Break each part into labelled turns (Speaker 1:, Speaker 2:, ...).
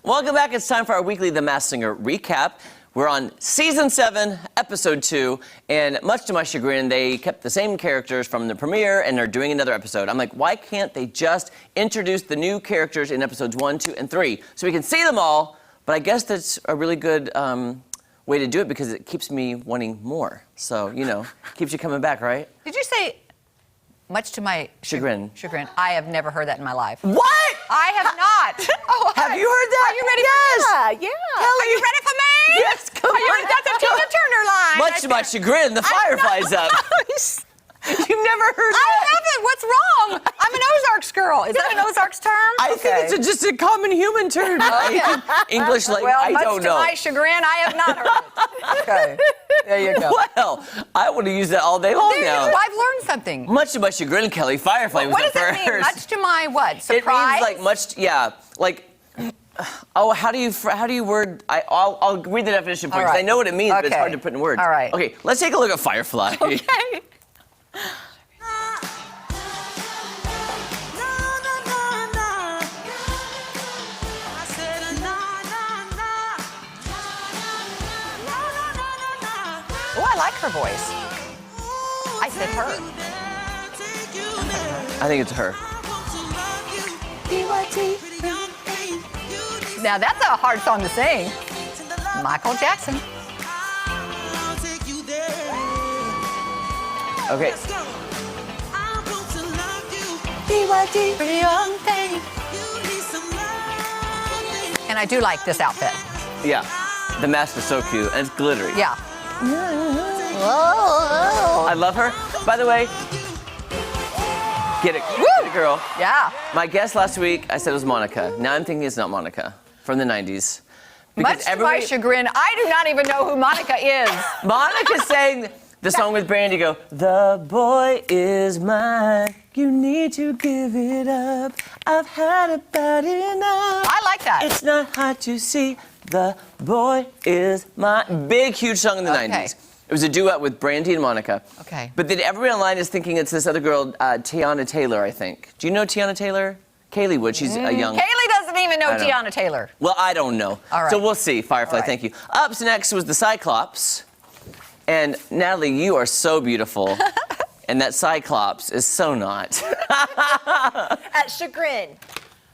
Speaker 1: Welcome back. It's time for our weekly The Masked Singer recap. We're on Season 7, Episode 2, and much to my chagrin, they kept the same characters from the premiere, and they're doing another episode. I'm like, why can't they just introduce the new characters in Episodes 1, 2, and 3 so we can see them all? But I guess that's a really good way to do it because it keeps me wanting more. So, you know, keeps you coming back, right?
Speaker 2: Did you say, much to my
Speaker 1: chagrin?
Speaker 2: I have never heard that in my life.
Speaker 1: What?
Speaker 2: I have not.
Speaker 1: Have you heard that?
Speaker 2: Are you ready
Speaker 1: yes.
Speaker 2: for me?
Speaker 3: Yeah.
Speaker 2: Are you ready for me?
Speaker 1: Yes, come on.
Speaker 2: That's a Tina Turner line.
Speaker 1: Much to my chagrin, the Firefly's up. You've never heard that?
Speaker 2: I haven't. What's wrong? I'm an Ozarks girl. Is that an Ozarks term?
Speaker 1: I think it's just a common human term. English, like,
Speaker 2: well,
Speaker 1: I don't know.
Speaker 2: Much to my chagrin, I have not heard it. Okay, there you go.
Speaker 1: Well, I want to use that all day long now.
Speaker 2: I've learned something.
Speaker 1: Much to my chagrin, Kelly, Firefly was
Speaker 2: What
Speaker 1: the
Speaker 2: does
Speaker 1: first.
Speaker 2: it mean? Much to my what? Surprise?
Speaker 1: It means like much, yeah, like. Oh, how do you word? I'll read the definition for you because I know what it means, but it's hard to put in words.
Speaker 2: All right.
Speaker 1: Okay, let's take a look at Firefly.
Speaker 2: Okay. Oh, I like her voice. I said her.
Speaker 1: I think it's her.
Speaker 2: Now that's a hard song to sing. Michael Jackson.
Speaker 1: Okay.
Speaker 2: And I do like this outfit.
Speaker 1: Yeah, the mask is so cute and it's glittery.
Speaker 2: Yeah.
Speaker 1: I love her. By the way, get it, girl.
Speaker 2: Yeah.
Speaker 1: My guess last week, I said it was Monica. Now I'm thinking it's not Monica from the 90s.
Speaker 2: Much to my chagrin, I do not even know who Monica is.
Speaker 1: Monica sang the song with Brandy. Go, the boy is mine. You need to give it up. I've had about enough.
Speaker 2: I like that.
Speaker 1: It's not hard to see. The boy is mine. Big, huge song in the 90s. It was a duet with Brandy and Monica.
Speaker 2: Okay.
Speaker 1: But then everybody online is thinking it's this other girl, Tiana Taylor, I think. Do you know Tiana Taylor? Kaylee Wood. She's a young.
Speaker 2: Kaylee doesn't even know Tiana Taylor.
Speaker 1: Well, I don't know.
Speaker 2: All right.
Speaker 1: So we'll see. Firefly,
Speaker 2: All right.
Speaker 1: thank you. Up next was the Cyclops. And Natalie, you are so beautiful. And that Cyclops is so not.
Speaker 3: At chagrin,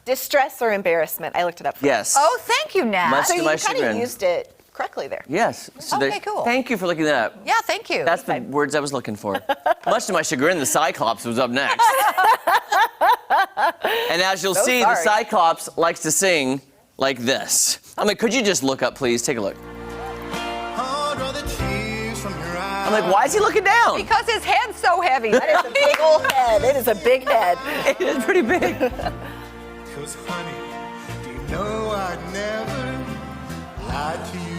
Speaker 3: distress or embarrassment. I looked it up.
Speaker 1: Yes.
Speaker 2: Oh, thank you, Nat.
Speaker 1: Much
Speaker 3: So
Speaker 1: to
Speaker 3: you
Speaker 1: my
Speaker 3: kind
Speaker 1: chagrin.
Speaker 3: of used it correctly there.
Speaker 1: Yes. So
Speaker 2: Okay, cool.
Speaker 1: Thank you for looking that up.
Speaker 2: Yeah, thank you.
Speaker 1: That's the words I was looking for. Much to my chagrin, the Cyclops was up next. And as you'll see, the Cyclops likes to sing like this. I'm like, could you just look up, please? Take a look. I'm like, why is he looking down?
Speaker 2: Because his head's so heavy.
Speaker 3: That is a big old head. It is a big head.
Speaker 1: It is pretty big.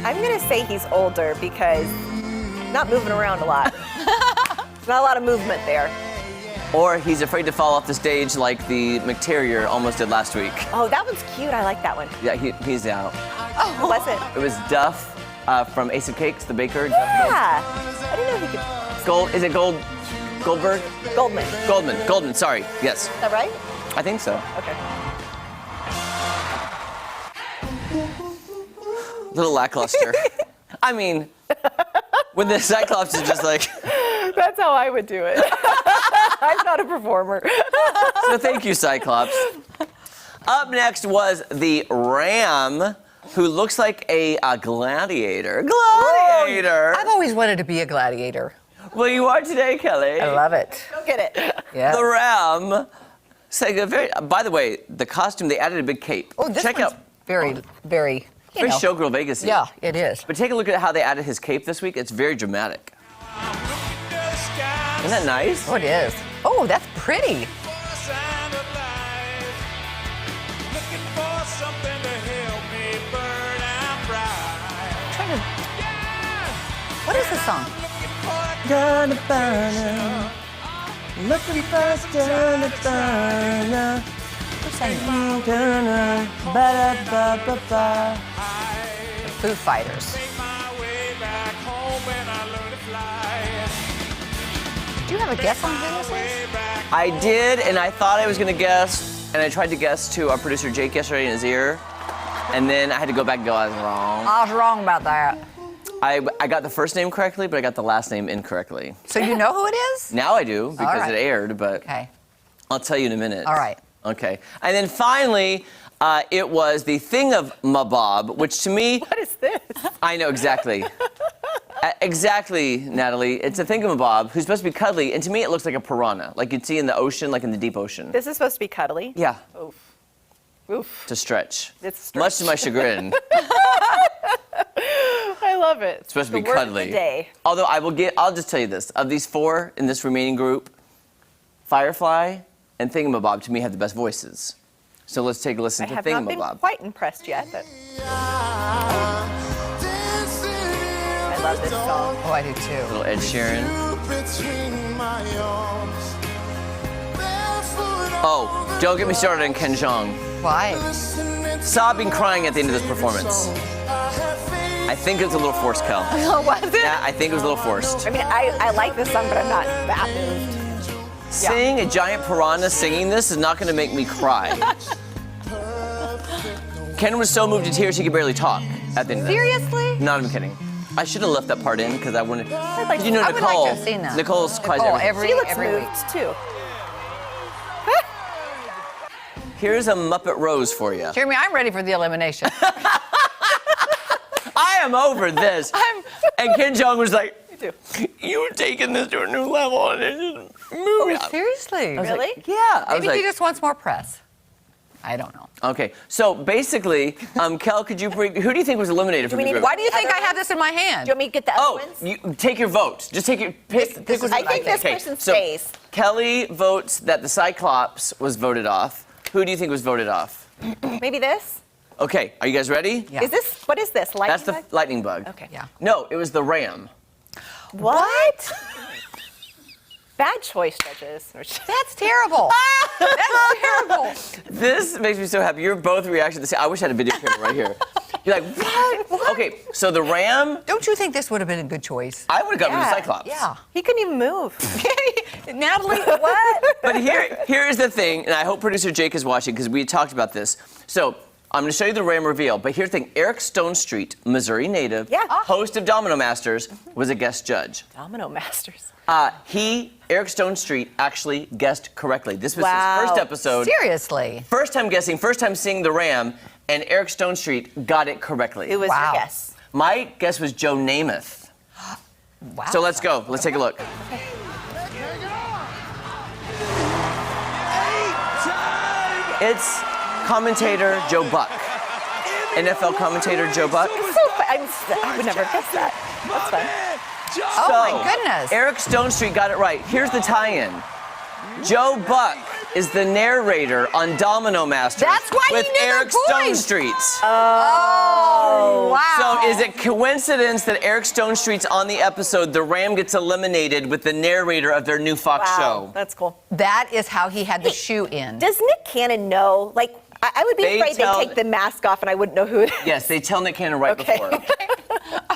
Speaker 3: I'm going to say he's older because not moving around a lot. Not a lot of movement there.
Speaker 1: Or he's afraid to fall off the stage like the McTerrier almost did last week.
Speaker 3: Oh, that one's cute. I like that one.
Speaker 1: Yeah, he's out.
Speaker 3: Oh, who was it?
Speaker 1: It was Duff from Ace of Cakes, the baker.
Speaker 3: Yeah. I didn't know he could.
Speaker 1: Is it Goldberg?
Speaker 3: Goldman.
Speaker 1: Goldman, sorry. Yes.
Speaker 3: Is that right?
Speaker 1: I think so.
Speaker 3: Okay.
Speaker 1: Little lackluster. I mean, when the Cyclops is just like...
Speaker 3: That's how I would do it. I'm not a performer.
Speaker 1: So thank you, Cyclops. Up next was the Ram, who looks like a gladiator. Gladiator!
Speaker 2: I've always wanted to be a gladiator.
Speaker 1: Well, you are today, Kelly.
Speaker 2: I love it.
Speaker 3: Go get it.
Speaker 2: Yeah.
Speaker 1: The Ram. By the way, the costume, they added a big cape.
Speaker 2: Oh, this
Speaker 1: Check
Speaker 2: one's
Speaker 1: out.
Speaker 2: very,
Speaker 1: Very Showgirl Vegas.
Speaker 2: Yeah, it is.
Speaker 1: But take a look at how they added his cape this week. It's very dramatic. Isn't that nice?
Speaker 2: Oh, it is. Oh, that's pretty. What is this song?
Speaker 1: Gonna burn her. Looking fast, gonna burn her.
Speaker 2: Who's saying
Speaker 1: Gonna ba-da-ba-ba-ba.
Speaker 2: The Foo Fighters. Do you have a guess on who this is?
Speaker 1: I did, and I thought I was gonna guess, and I tried to guess to our producer Jake yesterday in his ear. And then I had to go back and go, I was wrong.
Speaker 2: I was wrong about that.
Speaker 1: I got the first name correctly, but I got the last name incorrectly.
Speaker 2: So you know who it is?
Speaker 1: Now I do, because
Speaker 2: right.
Speaker 1: it aired, but
Speaker 2: Okay.
Speaker 1: I'll tell you in a minute.
Speaker 2: All right.
Speaker 1: Okay. And then finally, it was the Thingamabob, which to me...
Speaker 3: What is this?
Speaker 1: I know, exactly. Exactly, Natalie. It's a Thingamabob who's supposed to be cuddly, and to me it looks like a piranha, like you'd see in the ocean, like in the deep ocean.
Speaker 3: This is supposed to be cuddly?
Speaker 1: Yeah.
Speaker 3: Oof. Oof.
Speaker 1: To stretch.
Speaker 3: It's stretch.
Speaker 1: Much to my chagrin.
Speaker 3: I love it.
Speaker 1: It's supposed to be
Speaker 3: The word of
Speaker 1: cuddly.
Speaker 3: the day.
Speaker 1: Although I'll just tell you this. Of these four in this remaining group, Firefly and Thingamabob to me have the best voices. So let's take a listen
Speaker 3: I
Speaker 1: to
Speaker 3: have not been
Speaker 1: Thingamabob.
Speaker 3: quite impressed yet, but I love this song.
Speaker 2: Oh, I do too.
Speaker 1: Little Ed Sheeran. Oh, don't get me started on Ken Jeong.
Speaker 2: Why?
Speaker 1: Sobbing, crying at the end of this performance. I think it's a little forced, Kel.
Speaker 2: Oh, was it?
Speaker 1: Yeah, I think it was a little forced.
Speaker 3: I mean, I like this song, but I'm not that moved.
Speaker 1: Seeing a giant piranha singing this is not going to make me cry. Ken was so moved to tears he could barely talk at the end of this.
Speaker 2: Seriously?
Speaker 1: Not even kidding. I should have left that part in because I wouldn't.
Speaker 3: like-
Speaker 1: You know,
Speaker 2: I would
Speaker 1: Nicole.
Speaker 2: like to have seen that.
Speaker 1: Nicole cries
Speaker 2: Nicole,
Speaker 1: every.
Speaker 3: She looks
Speaker 2: every
Speaker 3: moved,
Speaker 2: week.
Speaker 3: too.
Speaker 1: Here's a Muppet Rose for you.
Speaker 2: Jeremy, I'm ready for the elimination.
Speaker 1: I am over this. And Ken Jeong was like,
Speaker 3: Me too.
Speaker 1: "You're taking this to a new level, and it's just moving."
Speaker 2: Seriously?
Speaker 1: I was
Speaker 3: Really?
Speaker 1: like, yeah. I was
Speaker 2: Maybe
Speaker 1: like,
Speaker 2: he just wants more press. I don't know.
Speaker 1: okay. So basically, Kel, could you bring? Who do you think was eliminated from
Speaker 3: we
Speaker 1: the
Speaker 3: need
Speaker 1: group?
Speaker 3: to-
Speaker 2: Why do you think
Speaker 3: Other
Speaker 2: I have this in my hand?
Speaker 3: Do you want me to get the
Speaker 1: Oh,
Speaker 3: other ones?
Speaker 1: you take your vote. Just take your pick.
Speaker 2: This is
Speaker 3: I
Speaker 2: what
Speaker 3: think this
Speaker 1: Okay,
Speaker 3: person
Speaker 1: so
Speaker 3: stays.
Speaker 1: Kelly votes that the Cyclops was voted off. Who do you think was voted off?
Speaker 3: Maybe this?
Speaker 1: Okay, are you guys ready?
Speaker 2: Yeah.
Speaker 3: What is this? Lightning
Speaker 1: That's the
Speaker 3: bug?
Speaker 1: lightning bug.
Speaker 3: Okay.
Speaker 2: Yeah.
Speaker 1: No, it was the ram.
Speaker 3: What? Bad choice, judges.
Speaker 2: That's terrible. That's terrible.
Speaker 1: This makes me so happy. You're both reacting the same. I wish I had a video camera right here. You're like, what? Okay, so the ram,
Speaker 2: Don't you think this would have been a good choice?
Speaker 1: I would have gotten rid of
Speaker 3: Yeah,
Speaker 1: Cyclops.
Speaker 2: Yeah.
Speaker 3: He couldn't even move.
Speaker 2: Natalie, what?
Speaker 1: But here is the thing, and I hope producer Jake is watching because we talked about this. So I'm going to show you the ram reveal. But here's the thing: Eric Stonestreet, Missouri native,
Speaker 3: Yeah.
Speaker 1: host of Domino Masters, was a guest judge.
Speaker 3: Domino Masters.
Speaker 1: Eric Stonestreet, actually guessed correctly. This was
Speaker 3: Wow.
Speaker 1: his first episode.
Speaker 2: Seriously.
Speaker 1: First time guessing, first time seeing the ram, and Eric Stonestreet got it correctly.
Speaker 3: Who was
Speaker 2: Wow.
Speaker 3: your guess?
Speaker 1: My guess was Joe Namath.
Speaker 2: Wow.
Speaker 1: So let's go. Let's take a look. It's commentator Joe Buck. NFL commentator Joe Buck.
Speaker 3: So I would never guess that. That's fun.
Speaker 2: Oh, my goodness.
Speaker 1: Eric Stonestreet got it right. Here's the tie-in. Joe Buck is the narrator on Domino Masters
Speaker 2: That's why he
Speaker 1: with
Speaker 2: knew the
Speaker 1: Eric
Speaker 2: voice.
Speaker 1: Stonestreet.
Speaker 2: Oh, wow.
Speaker 1: So is it coincidence that Eric Stonestreet's on the episode, the ram gets eliminated with the narrator of their new Fox
Speaker 3: Wow,
Speaker 1: show?
Speaker 3: that's cool.
Speaker 2: That is how he had the shoe in.
Speaker 3: Does Nick Cannon know? Like, I would be
Speaker 1: They
Speaker 3: afraid
Speaker 1: tell-
Speaker 3: they'd take the mask off and I wouldn't know who it is.
Speaker 1: Yes, they tell Nick Cannon right
Speaker 3: Okay.
Speaker 1: before.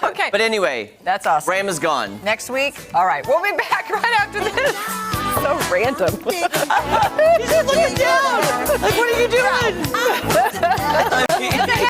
Speaker 2: Okay.
Speaker 1: But anyway,
Speaker 2: That's awesome.
Speaker 1: ram is gone.
Speaker 2: Next week? All right. We'll be back right after this.
Speaker 3: So random.
Speaker 1: He's just looking down. Like, what are you doing?